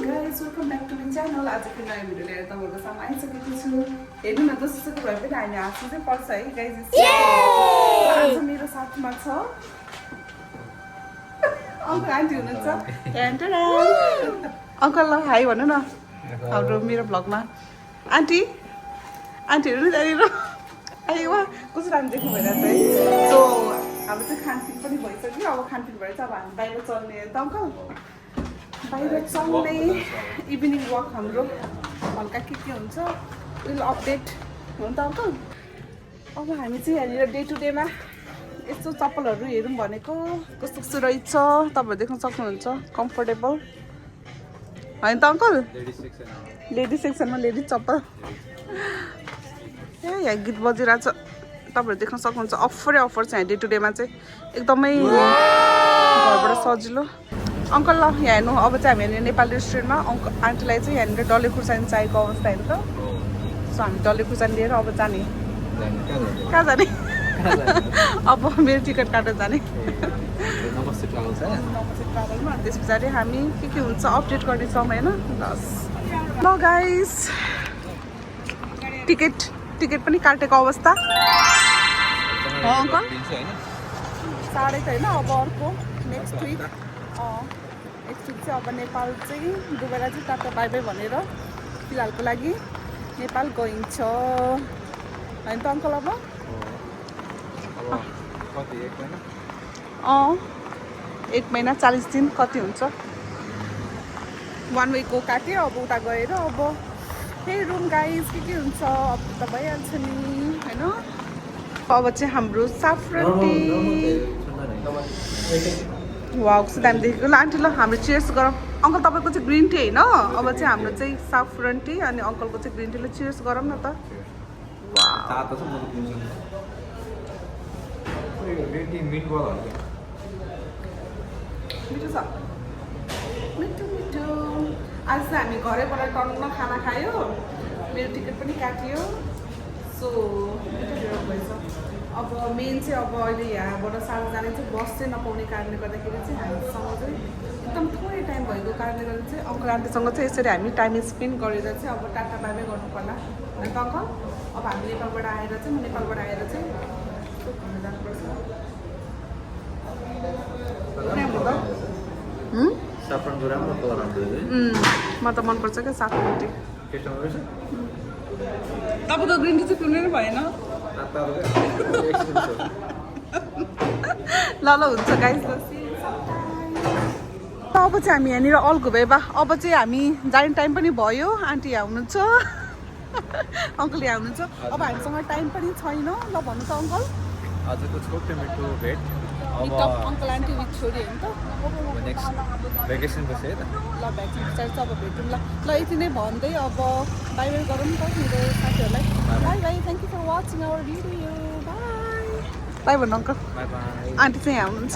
guys, welcome back to my channel. आज को नयाँ भिडियो लिएर तपाईहरुको सामु आइसकेको छु। हेर्नु न जसोको भए पनि हामी हाँस्नु चाहिँ पर्छ है गाइस। आज मेरो साथमा छ अङ्कल आन्टी हुनुहुन्छ। अङ्कल ल हाई भन्नु न हाम्रो मेरो भ्लगमा। आन्टी आन्टीहरु नि जानिर आइवा कस्तो राम्रो देख्नु भइरहेछ है। सो हाम्रो चाहिँ खानपिन पनि भइसक्यो। अब खानपिन भएर चाहिँ अब हामी बाहिर चल्ने त अङ्कल बाहिर चल्ने इभिनिङ वक हाम्रो हल्का के हुन्छ विल अपडेट हो नि त अङ्कल। अब हामी चाहिँ यहाँनिर डे टु डेमा यस्तो चप्पलहरू हेरौँ भनेको कस्तो कस्तो रहेछ तपाईँहरू देख्न सक्नुहुन्छ। कम्फोर्टेबल होइन त अङ्कल। लेडिज सेक्सनमा लेडिज चप्पल यहाँ गीत बजिरहेछ तपाईँहरू देख्न सक्नुहुन्छ। अफरै अफर छ यहाँ डे टु डेमा चाहिँ एकदमै घरबाट सजिलो। अङ्कल ल यहाँ हेर्नु अब चाहिँ हामी यहाँनिर नेपाली रेस्टुरेन्टमा आन्टीलाई चाहिँ यहाँनिर डल्ले खुर्सानी चाहिएको अवस्था हेर्नु त। सो हामी डल्ले खुर्सानी लिएर अब जाने कहाँ जाने अब मेरो टिकट काटेर जाने नमस्ते ट्राभलमा। त्यस पछाडि हामी के हुन्छ अपडेट गर्नेछौँ होइन। ल गाइस टिकट पनि काटेको अवस्था अङ्कल। साढे त होइन अब अर्को नेक्स्ट विक चाहिँ अब नेपाल चाहिँ डुबेर चाहिँ टाटा बाई बाई भनेर फिलहालको लागि नेपाल गइन्छ होइन त अङ्कल। अब एक महिना 40 दिन कति हुन्छ 1 विकको काट्यो। अब उता गएर अब त्यही रुम गाइस के हुन्छ अब त भइहाल्छ नि होइन। अब चाहिँ हाम्रो साफ्रन टी वाउ कस्तो दामी देखेको। ल आन्टी ल हाम्रो चियर्स गरौँ। अङ्कल तपाईँको चाहिँ ग्रिन टी होइन अब चाहिँ हाम्रो चाहिँ साफ्रन टी अनि अङ्कलको चाहिँ ग्रिन टीले चियर्स गरौँ न त। मिठो छ मिठो मिठो। आज चाहिँ हामी घरैबाट टन्न खाना खायो। मेरो टिकट पनि काटियो। सो मिठो ढेर भएछ। अब मेन चाहिँ अब अहिले यहाँबाट सानो जाने चाहिँ बस चाहिँ नपाउने कारणले गर्दाखेरि चाहिँ हामीसँग चाहिँ एकदम थोरै टाइम भएको कारणले गर्दा चाहिँ अङ्कल आन्टीसँग चाहिँ यसरी हामी टाइम स्पेन्ड गरेर चाहिँ अब टाटा बाई गर्नु पर्ला होइन त अङ्कल। अब हामी नेपालबाट आएर चाहिँ घुम्न जानुपर्छ। म त मनपर्छ क्या साफ्रन टी। तपाईँको ग्रिन टी चाहिँ कुनै भएन। ल हुन्छ गाइस। अब चाहिँ हामी यहाँनिर अल घुमे बा। अब चाहिँ हामी जाने टाइम पनि भयो। आन्टी यहाँ हुनुहुन्छ अङ्कल यहाँ हुनुहुन्छ। अब हामीसँग टाइम पनि छैन। ल भन्नु त अङ्कल। आजको छोटो मिठो भेट अङ्कल आन्टी विथ छोरी होइन त। नेक्स्ट भ्याकेसन पछि है त। ल भ्याकेसन पछाडि चाहिँ अब भेटौँ ल। ल यति नै भन्दै अब बाई बाई गरौँ नि त मेरो साथीहरूलाई। Bye bye thank you for watching our video. Bye bye भन्नु अङ्कल। Bye bye. आन्टी चाहिँ यहाँ हुनुहुन्छ।